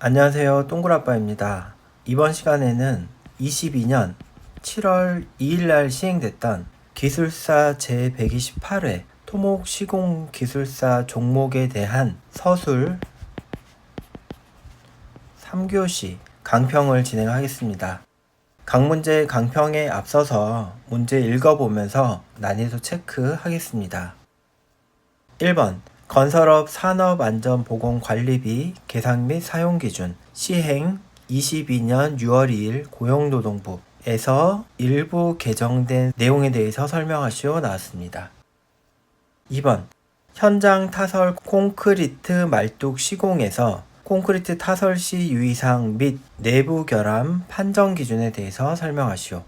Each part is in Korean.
안녕하세요. 동굴아빠입니다. 이번 시간에는 22년 7월 2일날 시행됐던 기술사 제128회 토목시공기술사 종목에 대한 서술 3교시 강평을 진행하겠습니다. 각 문제 강평에 앞서서 문제 읽어보면서 난이도 체크하겠습니다. 1번 건설업 산업안전보건관리비 계상 및 사용기준 시행 22년 6월 2일 고용노동부에서 일부 개정된 내용에 대해서 설명하시오 나왔습니다. 2번 현장 타설 콘크리트 말뚝 시공에서 콘크리트 타설 시 유의사항 및 내부 결함 판정 기준에 대해서 설명하시오.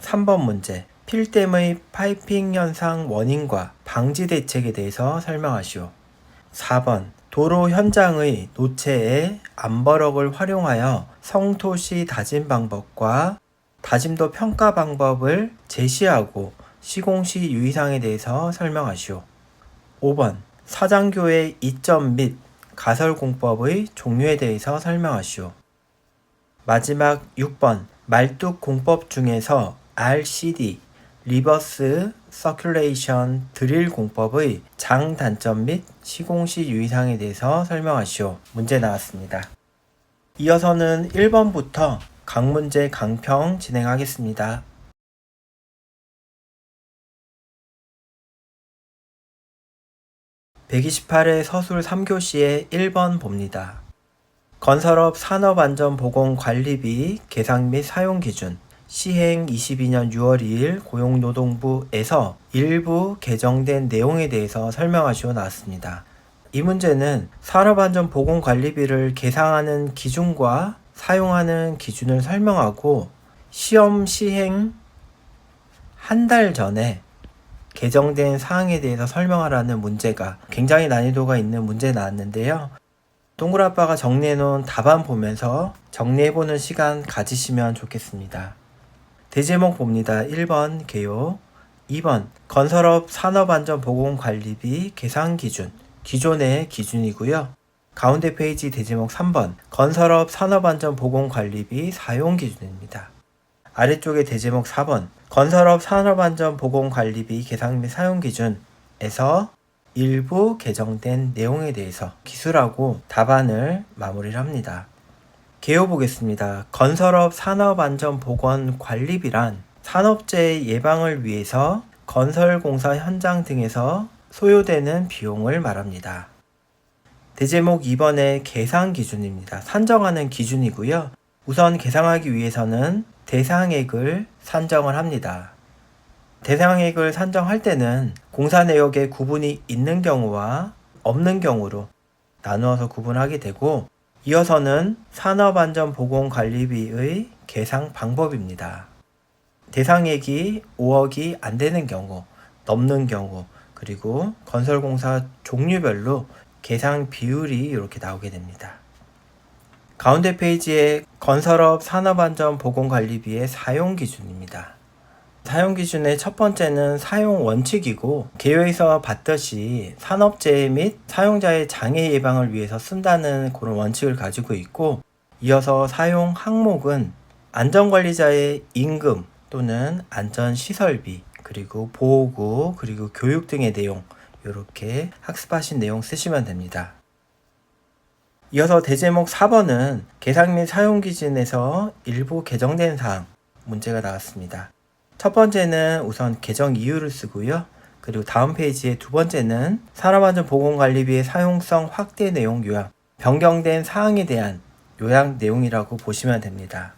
3번 문제 필댐의 파이핑 현상 원인과 방지 대책에 대해서 설명하시오. 4번 도로 현장의 노체에 암버럭을 활용하여 성토시 다짐 방법과 다짐도 평가 방법을 제시하고 시공 시 유의사항에 대해서 설명하시오. 5번 사장교의 이점 및 가설공법의 종류에 대해서 설명하시오. 마지막 6번 말뚝 공법 중에서 RCD 리버스 서큘레이션 드릴 공법의 장단점 및 시공시 유의사항에 대해서 설명하시오. 문제 나왔습니다. 이어서는 1번부터 각 문제 강평 진행하겠습니다. 128회 서술 3교시의 1번 봅니다. 건설업 산업안전보건관리비 계상 및 사용기준 시행 22년 6월 2일 고용노동부에서 일부 개정된 내용에 대해서 설명하시오 나왔습니다. 이 문제는 산업안전보건관리비를 계상하는 기준과 사용하는 기준을 설명하고 시험 시행 한 달 전에 개정된 사항에 대해서 설명하라는 문제가 굉장히 난이도가 있는 문제 나왔는데요. 동굴아빠가 정리해놓은 답안 보면서 정리해보는 시간 가지시면 좋겠습니다. 대제목 봅니다. 1번 개요. 2번 건설업 산업안전보건관리비 계상기준 기존의 기준이고요. 가운데 페이지 대제목 3번 건설업 산업안전보건관리비 사용기준입니다. 아래쪽에 대제목 4번 건설업 산업안전보건관리비 계상 및 사용기준에서 일부 개정된 내용에 대해서 기술하고 답안을 마무리를 합니다. 개요 보겠습니다. 건설업 산업안전보건관리비란 산업재해 예방을 위해서 건설공사 현장 등에서 소요되는 비용을 말합니다. 대제목 2번의 계상기준입니다. 산정하는 기준이고요. 우선 계상하기 위해서는 대상액을 산정을 합니다. 대상액을 산정할 때는 공사 내역에 구분이 있는 경우와 없는 경우로 나누어서 구분하게 되고 이어서는 산업안전보건관리비의 계상 방법입니다. 대상액이 5억이 안 되는 경우, 넘는 경우, 그리고 건설공사 종류별로 계상 비율이 이렇게 나오게 됩니다. 가운데 페이지에 건설업 산업안전보건관리비의 사용기준입니다. 사용기준의 첫 번째는 사용 원칙이고 개요에서 봤듯이 산업재해 및 사용자의 장애 예방을 위해서 쓴다는 그런 원칙을 가지고 있고 이어서 사용 항목은 안전관리자의 임금 또는 안전시설비 그리고 보호구 그리고 교육 등의 내용 이렇게 학습하신 내용 쓰시면 됩니다. 이어서 대제목 4번은 계상 및 사용기준에서 일부 개정된 사항 문제가 나왔습니다. 첫 번째는 우선 개정 이유를 쓰고요. 그리고 다음 페이지에 두 번째는 산업안전보건관리비의 사용성 확대 내용 요약, 변경된 사항에 대한 요약 내용이라고 보시면 됩니다.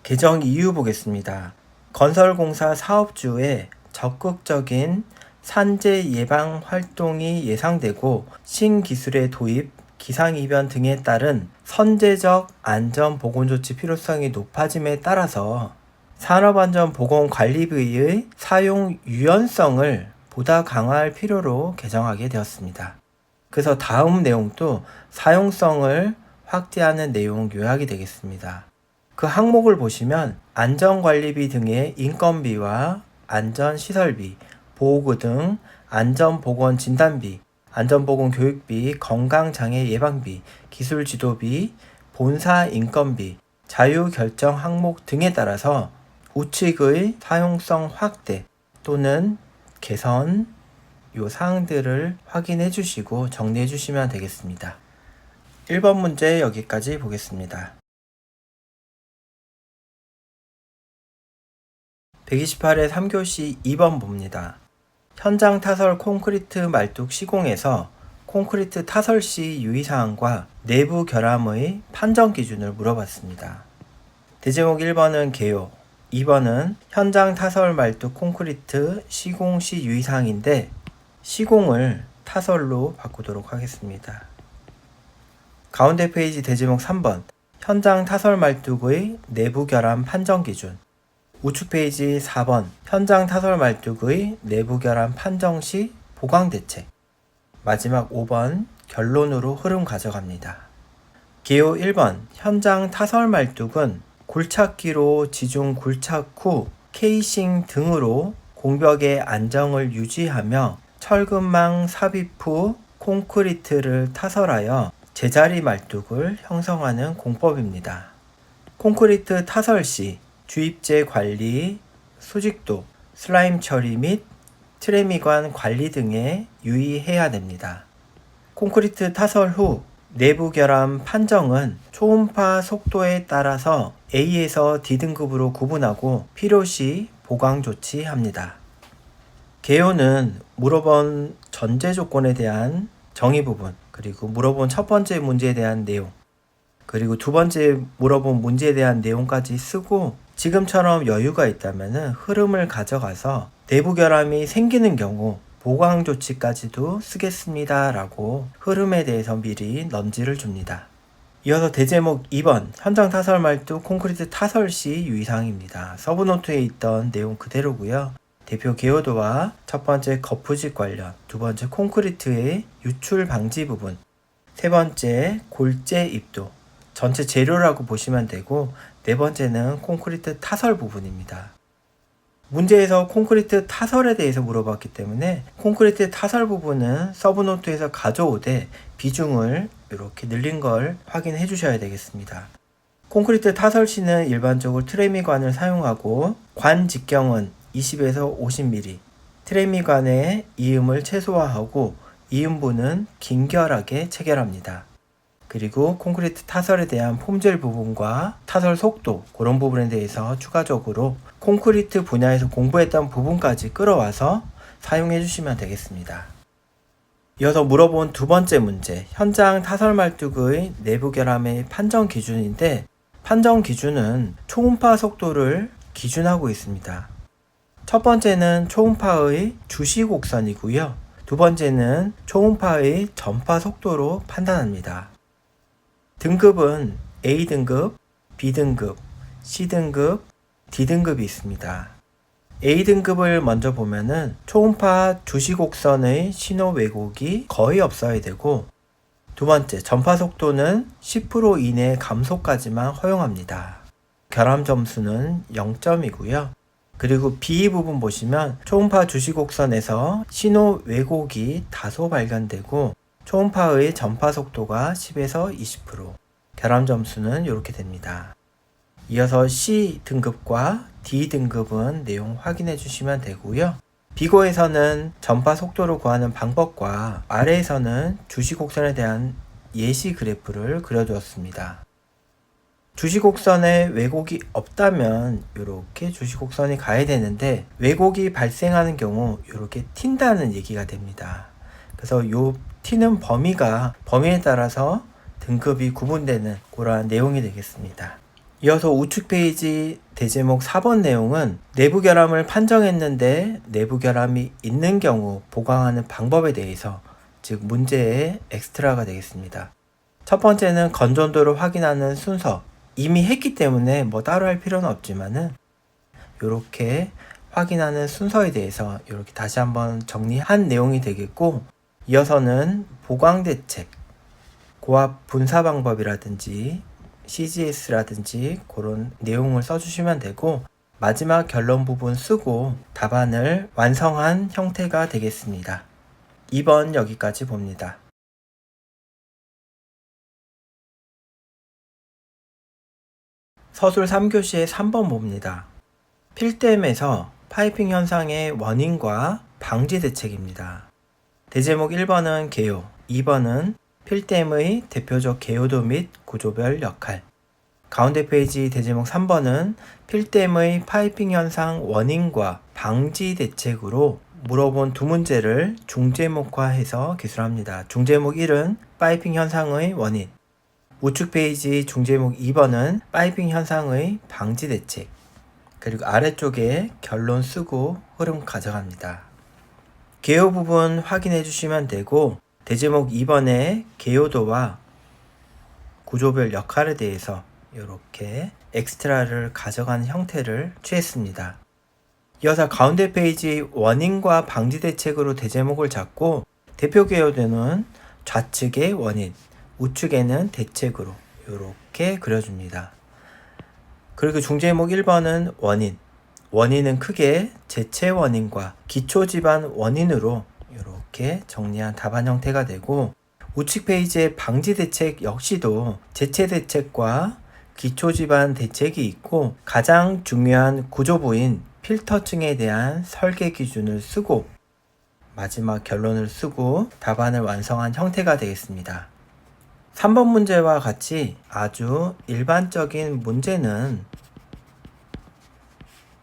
개정 이유 보겠습니다. 건설공사 사업주의 적극적인 산재 예방 활동이 예상되고 신기술의 도입, 기상이변 등에 따른 선제적 안전보건조치 필요성이 높아짐에 따라서 산업안전보건관리비의 사용 유연성을 보다 강화할 필요로 개정하게 되었습니다. 그래서 다음 내용도 사용성을 확대하는 내용 요약이 되겠습니다. 그 항목을 보시면 안전관리비 등의 인건비와 안전시설비, 보호구 등 안전보건진단비, 안전보건 교육비, 건강장애 예방비, 기술지도비, 본사 인건비, 자유결정 항목 등에 따라서 우측의 사용성 확대 또는 개선 요 사항들을 확인해 주시고 정리해 주시면 되겠습니다. 1번 문제 여기까지 보겠습니다. 128의 3교시 2번 봅니다. 현장 타설 콘크리트 말뚝 시공에서 콘크리트 타설 시 유의사항과 내부 결함의 판정 기준을 물어봤습니다. 대제목 1번은 개요, 2번은 현장 타설 말뚝 콘크리트 시공 시 유의사항인데 시공을 타설로 바꾸도록 하겠습니다. 가운데 페이지 대제목 3번 현장 타설 말뚝의 내부 결함 판정 기준, 우측 페이지 4번 현장 타설 말뚝의 내부 결함 판정 시 보강 대책, 마지막 5번 결론으로 흐름 가져갑니다. 개요 1번 현장 타설 말뚝은 굴착기로 지중 굴착 후 케이싱 등으로 공벽의 안정을 유지하며 철근망 삽입 후 콘크리트를 타설하여 제자리 말뚝을 형성하는 공법입니다. 콘크리트 타설 시 주입재 관리, 수직도, 슬라임 처리 및 트레미관 관리 등에 유의해야 됩니다. 콘크리트 타설 후 내부 결함 판정은 초음파 속도에 따라서 A에서 D등급으로 구분하고 필요시 보강 조치합니다. 개요는 물어본 전제 조건에 대한 정의 부분, 그리고 물어본 첫 번째 문제에 대한 내용, 그리고 두 번째 물어본 문제에 대한 내용까지 쓰고 지금처럼 여유가 있다면 흐름을 가져가서 내부 결함이 생기는 경우 보강 조치까지도 쓰겠습니다 라고 흐름에 대해서 미리 넌지를 줍니다. 이어서 대제목 2번 현장 타설 말뚝 콘크리트 타설 시 유의사항입니다. 서브노트에 있던 내용 그대로고요. 대표 개요도와 첫 번째 거푸집 관련, 두 번째 콘크리트의 유출 방지 부분, 세 번째 골재 입도, 전체 재료라고 보시면 되고 네 번째는 콘크리트 타설 부분입니다. 문제에서 콘크리트 타설에 대해서 물어봤기 때문에 콘크리트 타설 부분은 서브노트에서 가져오되 비중을 이렇게 늘린 걸 확인해 주셔야 되겠습니다. 콘크리트 타설 시는 일반적으로 트레미관을 사용하고 관 직경은 20에서 50mm, 트레미관의 이음을 최소화하고 이음부는 긴결하게 체결합니다. 그리고 콘크리트 타설에 대한 폼젤 부분과 타설 속도 그런 부분에 대해서 추가적으로 콘크리트 분야에서 공부했던 부분까지 끌어와서 사용해 주시면 되겠습니다. 이어서 물어본 두 번째 문제, 현장 타설 말뚝의 내부 결함의 판정 기준인데 판정 기준은 초음파 속도를 기준하고 있습니다. 첫 번째는 초음파의 주시 곡선이고요. 두 번째는 초음파의 전파 속도로 판단합니다. 등급은 A등급, B등급, C등급, D등급이 있습니다. A등급을 먼저 보면은 초음파 주시곡선의 신호 왜곡이 거의 없어야 되고, 두 번째 전파 속도는 10% 이내 감소까지만 허용합니다. 결함 점수는 0점이고요. 그리고 B 부분 보시면 초음파 주시곡선에서 신호 왜곡이 다소 발견되고 초음파의 전파 속도가 10에서 20%, 결함 점수는 이렇게 됩니다. 이어서 C 등급과 D 등급은 내용 확인해 주시면 되고요. 비고에서는 전파 속도를 구하는 방법과 아래에서는 주시곡선에 대한 예시 그래프를 그려주었습니다. 주시곡선에 왜곡이 없다면 이렇게 주시곡선이 가야 되는데 왜곡이 발생하는 경우 이렇게 튄다는 얘기가 됩니다. 그래서 이 튀는 범위에 따라서 등급이 구분되는 그러한 내용이 되겠습니다. 이어서 우측 페이지 대제목 4번 내용은 내부 결함을 판정했는데 내부 결함이 있는 경우 보강하는 방법에 대해서, 즉 문제의 엑스트라가 되겠습니다. 첫 번째는 건전도를 확인하는 순서, 이미 했기 때문에 뭐 따로 할 필요는 없지만은 이렇게 확인하는 순서에 대해서 이렇게 다시 한번 정리한 내용이 되겠고, 이어서는 보강 대책, 고압 분사 방법이라든지 CGS라든지 그런 내용을 써주시면 되고, 마지막 결론 부분 쓰고 답안을 완성한 형태가 되겠습니다. 2번 여기까지 봅니다. 서술 3교시의 3번 봅니다. 필댐에서 파이핑 현상의 원인과 방지 대책입니다. 대제목 1번은 개요, 2번은 필댐의 대표적 개요도 및 구조별 역할. 가운데 페이지 대제목 3번은 필댐의 파이핑 현상 원인과 방지 대책으로 물어본 두 문제를 중제목화해서 기술합니다. 중제목 1은 파이핑 현상의 원인, 우측 페이지 중제목 2번은 파이핑 현상의 방지 대책, 그리고 아래쪽에 결론 쓰고 흐름 가져갑니다. 개요 부분 확인해 주시면 되고, 대제목 2번의 개요도와 구조별 역할에 대해서 이렇게 엑스트라를 가져가는 형태를 취했습니다. 이어서 가운데 페이지 원인과 방지 대책으로 대제목을 잡고, 대표 개요도는 좌측의 원인, 우측에는 대책으로 이렇게 그려줍니다. 그리고 중제목 1번은 원인, 원인은 크게 제체 원인과 기초 집안 원인으로 이렇게 정리한 답안 형태가 되고, 우측 페이지의 방지 대책 역시도 제체 대책과 기초 집안 대책이 있고, 가장 중요한 구조부인 필터층에 대한 설계 기준을 쓰고 마지막 결론을 쓰고 답안을 완성한 형태가 되겠습니다. 3번 문제와 같이 아주 일반적인 문제는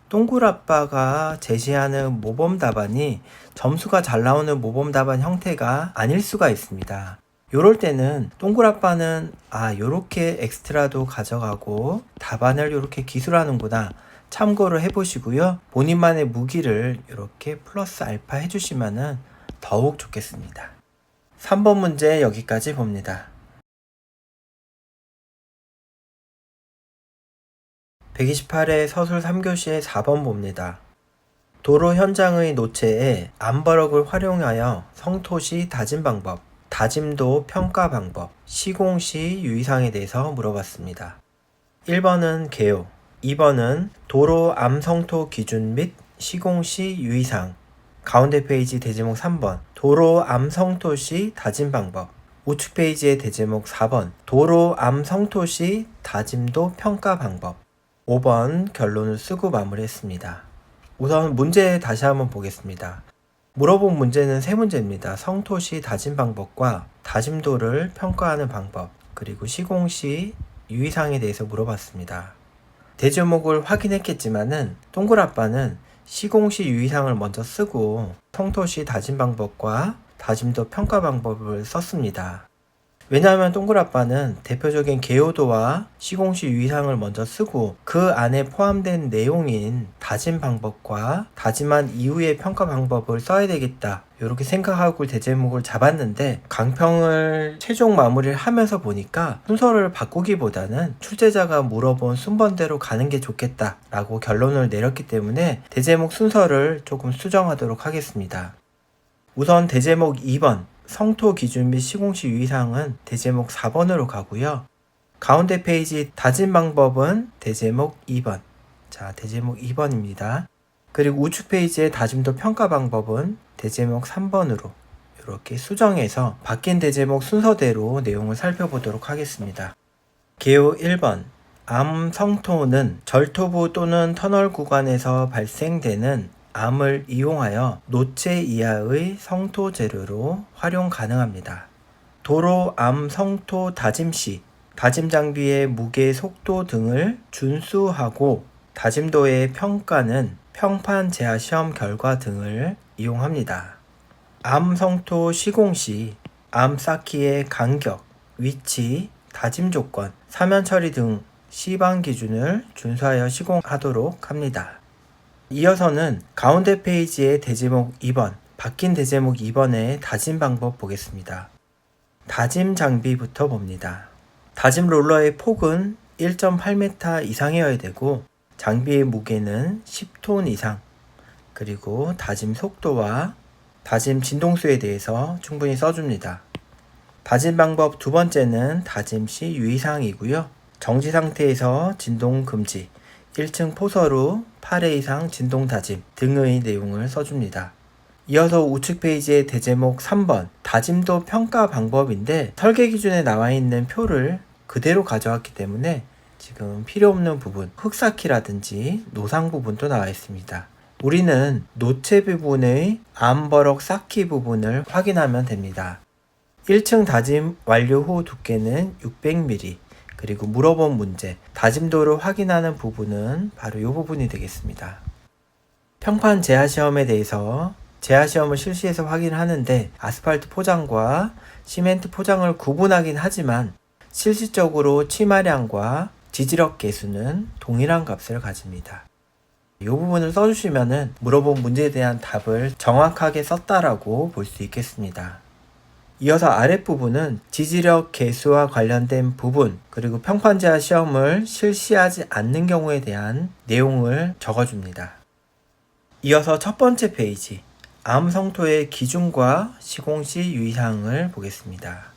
동굴아빠가 제시하는 모범 답안이 점수가 잘 나오는 모범 답안 형태가 아닐 수가 있습니다. 요럴 때는 동굴아빠는 요렇게 엑스트라도 가져가고 답안을 요렇게 기술하는구나 참고를 해보시고요. 본인만의 무기를 이렇게 플러스 알파 해주시면 더욱 좋겠습니다. 3번 문제 여기까지 봅니다. 128회 서술 3교시의 4번 봅니다. 도로 현장의 노체에 암버럭을 활용하여 성토시 다짐 방법, 다짐도 평가 방법, 시공시 유의사항에 대해서 물어봤습니다. 1번은 개요, 2번은 도로 암성토 기준 및 시공시 유의사항. 가운데 페이지 대제목 3번 도로 암성토 시 다짐 방법, 우측 페이지의 대제목 4번 도로 암성토 시 다짐도 평가 방법. 5번 결론을 쓰고 마무리했습니다. 우선 문제 다시 한번 보겠습니다. 물어본 문제는 세 문제입니다. 성토시 다짐 방법과 다짐도를 평가하는 방법, 그리고 시공시 유의사항에 대해서 물어봤습니다. 대제목을 확인했겠지만은 동굴아빠는 시공시 유의사항을 먼저 쓰고 성토시 다짐 방법과 다짐도 평가 방법을 썼습니다. 왜냐하면 동굴아빠는 대표적인 개요도와 시공시 유의사항을 먼저 쓰고 그 안에 포함된 내용인 다짐 방법과 다짐한 이후의 평가 방법을 써야 되겠다 이렇게 생각하고 대제목을 잡았는데, 강평을 최종 마무리를 하면서 보니까 순서를 바꾸기보다는 출제자가 물어본 순번대로 가는 게 좋겠다 라고 결론을 내렸기 때문에 대제목 순서를 조금 수정하도록 하겠습니다. 우선 대제목 2번 성토 기준 및 시공시 유의사항은 대제목 4번으로 가고요. 가운데 페이지 다짐 방법은 대제목 2번. 자, 대제목 2번입니다. 그리고 우측 페이지의 다짐도 평가 방법은 대제목 3번으로 이렇게 수정해서 바뀐 대제목 순서대로 내용을 살펴보도록 하겠습니다. 개요 1번. 암 성토는 절토부 또는 터널 구간에서 발생되는 암을 이용하여 노체 이하의 성토 재료로 활용 가능합니다. 도로 암 성토 다짐 시 다짐 장비의 무게, 속도 등을 준수하고 다짐도의 평가는 평판 제하 시험 결과 등을 이용합니다. 암 성토 시공 시 암 쌓기의 간격, 위치, 다짐 조건, 사면 처리 등 시방 기준을 준수하여 시공하도록 합니다. 이어서는 가운데 페이지의 대제목 2번, 바뀐 대제목 2번의 다짐 방법 보겠습니다. 다짐 장비부터 봅니다. 다짐 롤러의 폭은 1.8m 이상이어야 되고 장비의 무게는 10톤 이상, 그리고 다짐 속도와 다짐 진동수에 대해서 충분히 써줍니다. 다짐 방법 두 번째는 다짐 시 유의사항이고요. 정지 상태에서 진동 금지, 1층 포설후 8회 이상 진동 다짐 등의 내용을 써줍니다. 이어서 우측 페이지의 대제목 3번 다짐도 평가 방법인데 설계 기준에 나와 있는 표를 그대로 가져왔기 때문에 지금 필요 없는 부분, 흙쌓기라든지 노상 부분도 나와 있습니다. 우리는 노체 부분의 암버럭 쌓기 부분을 확인하면 됩니다. 1층 다짐 완료 후 두께는 600mm, 그리고 물어본 문제, 다짐도를 확인하는 부분은 바로 이 부분이 되겠습니다. 평판 제하 시험에 대해서 제하 시험을 실시해서 확인하는데 아스팔트 포장과 시멘트 포장을 구분하긴 하지만 실질적으로 치마량과 지지력 계수는 동일한 값을 가집니다. 이 부분을 써주시면 물어본 문제에 대한 답을 정확하게 썼다라고 볼 수 있겠습니다. 이어서 아랫부분은 지지력 계수와 관련된 부분, 그리고 평판 제하 시험을 실시하지 않는 경우에 대한 내용을 적어줍니다. 이어서 첫 번째 페이지, 암 성토의 기준과 시공 시 유의사항을 보겠습니다.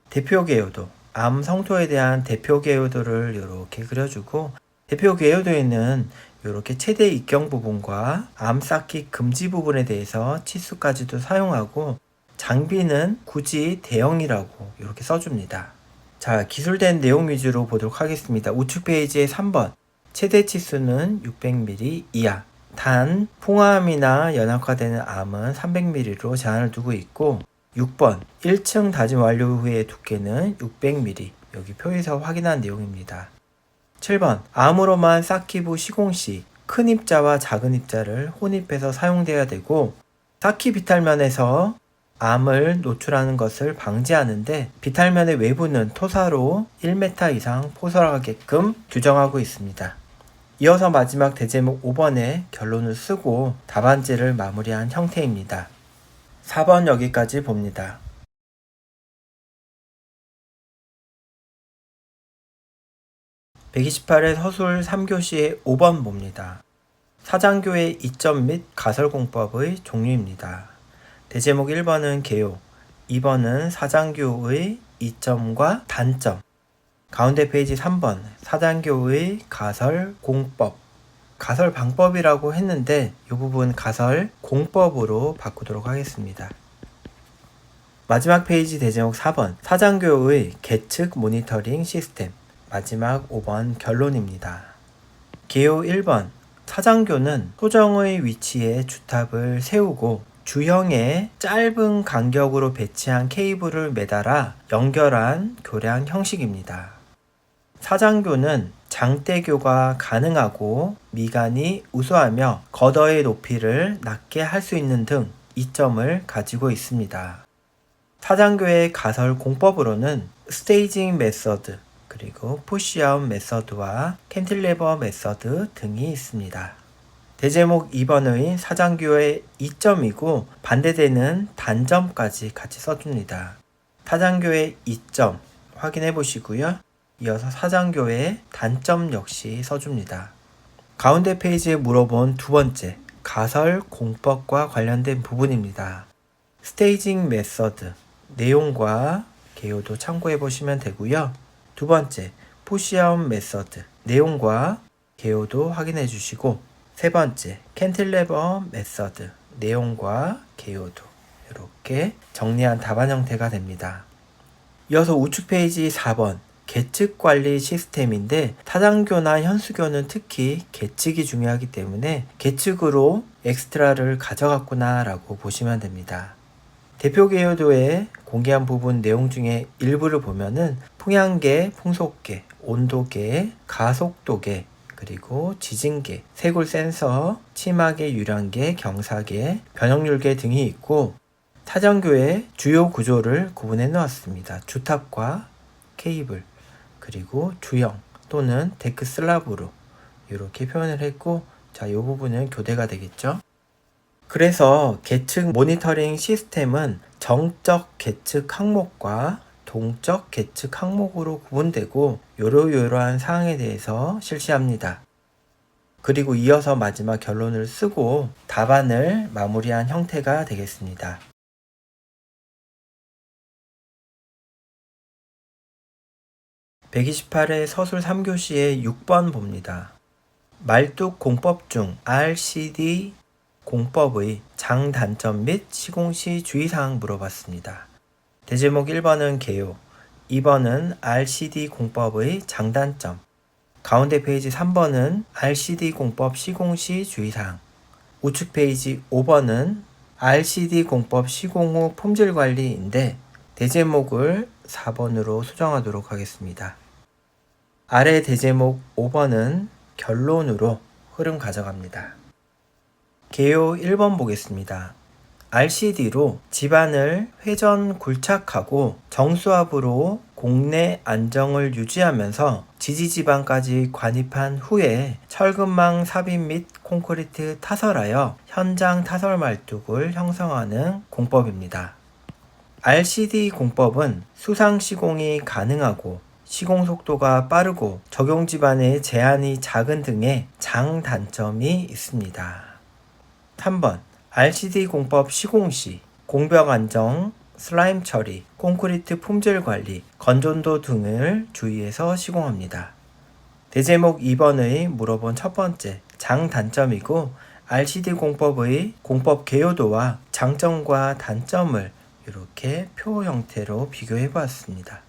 대표 개요도, 암 성토에 대한 대표 개요도를 이렇게 그려주고, 대표 개요도에는 이렇게 최대 입경 부분과 암 쌓기 금지 부분에 대해서 치수까지도 사용하고, 장비는 굳이 대형이라고 이렇게 써줍니다. 자, 기술된 내용 위주로 보도록 하겠습니다. 우측 페이지의 3번, 최대 치수는 600mm 이하. 단, 풍화암이나 연약화되는 암은 300mm로 제한을 두고 있고, 6번, 1층 다짐 완료 후의 두께는 600mm. 여기 표에서 확인한 내용입니다. 7번, 암으로만 쌓기부 시공 시 큰 입자와 작은 입자를 혼입해서 사용되어야 되고, 쌓기 비탈면에서 암을 노출하는 것을 방지하는데 비탈면의 외부는 토사로 1m 이상 포설하게끔 규정하고 있습니다. 이어서 마지막 대제목 5번에 결론을 쓰고 답안지를 마무리한 형태입니다. 4번 여기까지 봅니다. (128회) 서술 3교시의 5번 봅니다. 사장교의 이점 및 가설공법의 종류입니다. 대제목 1번은 개요, 2번은 사장교의 이점과 단점, 가운데 페이지 3번 사장교의 가설 공법, 가설 방법이라고 했는데 이 부분 가설 공법으로 바꾸도록 하겠습니다. 마지막 페이지 대제목 4번 사장교의 계측 모니터링 시스템, 마지막 5번 결론입니다. 개요 1번 사장교는 소정의 위치에 주탑을 세우고 주형에 짧은 간격으로 배치한 케이블을 매달아 연결한 교량 형식입니다. 사장교는 장대교가 가능하고 미간이 우수하며 겉어의 높이를 낮게 할 수 있는 등 이점을 가지고 있습니다. 사장교의 가설 공법으로는 스테이징 메서드, 그리고 푸시아웃 메서드와 캔틸레버 메서드 등이 있습니다. 대제목 2번의 사장교의 이점이고 반대되는 단점까지 같이 써줍니다. 사장교의 이점 확인해 보시고요. 이어서 사장교의 단점 역시 써줍니다. 가운데 페이지에 물어본 두 번째 가설 공법과 관련된 부분입니다. 스테이징 메서드 내용과 개요도 참고해 보시면 되고요. 두 번째 푸시아웃 메서드 내용과 개요도 확인해 주시고, 세 번째 캔틸레버 메서드 내용과 개요도 이렇게 정리한 답안 형태가 됩니다. 이어서 우측 페이지 4번 계측 관리 시스템인데 사장교나 현수교는 특히 계측이 중요하기 때문에 계측으로 엑스트라를 가져갔구나 라고 보시면 됩니다. 대표 개요도에 공개한 부분 내용 중에 일부를 보면은 풍향계, 풍속계, 온도계, 가속도계, 그리고 지진계, 쇄골 센서, 치마계, 유량계, 경사계, 변형률계 등이 있고 사장교의 주요 구조를 구분해 놓았습니다. 주탑과 케이블, 그리고 주형 또는 데크 슬랍으로 이렇게 표현을 했고, 자, 이 부분은 교대가 되겠죠. 그래서 계측 모니터링 시스템은 정적 계측 항목과 동적 계측 항목으로 구분되고 요러요러한 사항에 대해서 실시합니다. 그리고 이어서 마지막 결론을 쓰고 답안을 마무리한 형태가 되겠습니다. (128회) 서술 3교시의 6번 봅니다. 말뚝 공법 중 RCD 공법의 장단점 및 시공시 주의사항 물어봤습니다. 대제목 1번은 개요, 2번은 RCD 공법의 장단점, 가운데 페이지 3번은 RCD 공법 시공시 주의사항, 우측 페이지 5번은 RCD 공법 시공 후 품질 관리인데 대제목을 4번으로 수정하도록 하겠습니다. 아래 대제목 5번은 결론으로 흐름 가져갑니다. 개요 1번 보겠습니다. RCD로 집안을 회전 굴착하고 정수압으로 공내 안정을 유지하면서 지지지반까지 관입한 후에 철근망 삽입 및 콘크리트 타설하여 현장 타설 말뚝을 형성하는 공법입니다. RCD 공법은 수상 시공이 가능하고 시공 속도가 빠르고 적용 집안의 제한이 작은 등의 장단점이 있습니다. 3번 RCD 공법 시공 시 공벽 안정, 슬라임 처리, 콘크리트 품질 관리, 건전도 등을 주의해서 시공합니다. 대제목 2번의 물어본 첫 번째 장단점이고 RCD 공법의 공법 개요도와 장점과 단점을 이렇게 표 형태로 비교해 보았습니다.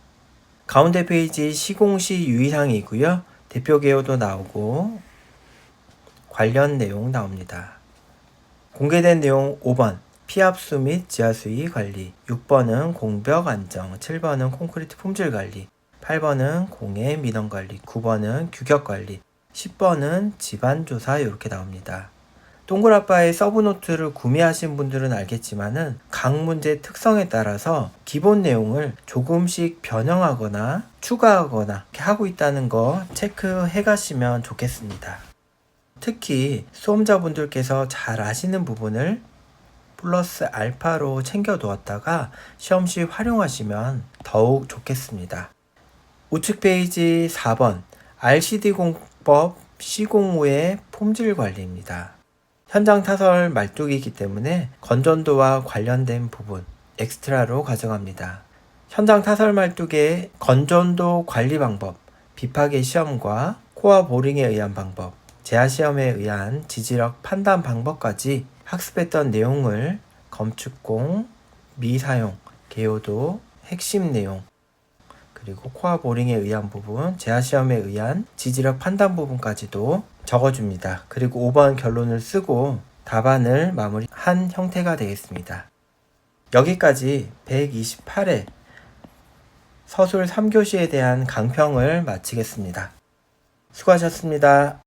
가운데 페이지 시공시 유의사항이고요. 대표 개요도 나오고 관련 내용 나옵니다. 공개된 내용 5번 피압수 및 지하수위 관리, 6번은 공벽 안정, 7번은 콘크리트 품질 관리, 8번은 공해 민원 관리, 9번은 규격 관리, 10번은 집안 조사 이렇게 나옵니다. 동그라빠의 서브노트를 구매하신 분들은 알겠지만은 각 문제 특성에 따라서 기본 내용을 조금씩 변형하거나 추가하거나 이렇게 하고 있다는 거 체크해 가시면 좋겠습니다. 특히 수험자분들께서 잘 아시는 부분을 플러스 알파로 챙겨 두었다가 시험 시 활용하시면 더욱 좋겠습니다. 우측 페이지 4번 RCD 공법 시공 후의 품질 관리입니다. 현장 타설 말뚝이기 때문에 건전도와 관련된 부분 엑스트라로 가져갑니다. 현장 타설 말뚝의 건전도 관리 방법, 비파괴 시험과 코어 보링에 의한 방법, 재하 시험에 의한 지지력 판단 방법까지 학습했던 내용을 검축공, 미사용, 개요도, 핵심 내용, 그리고 코어 보링에 의한 부분, 재하 시험에 의한 지지력 판단 부분까지도 적어줍니다. 그리고 5번 결론을 쓰고 답안을 마무리한 형태가 되겠습니다. 여기까지 128회 서술 3교시에 대한 강평을 마치겠습니다. 수고하셨습니다.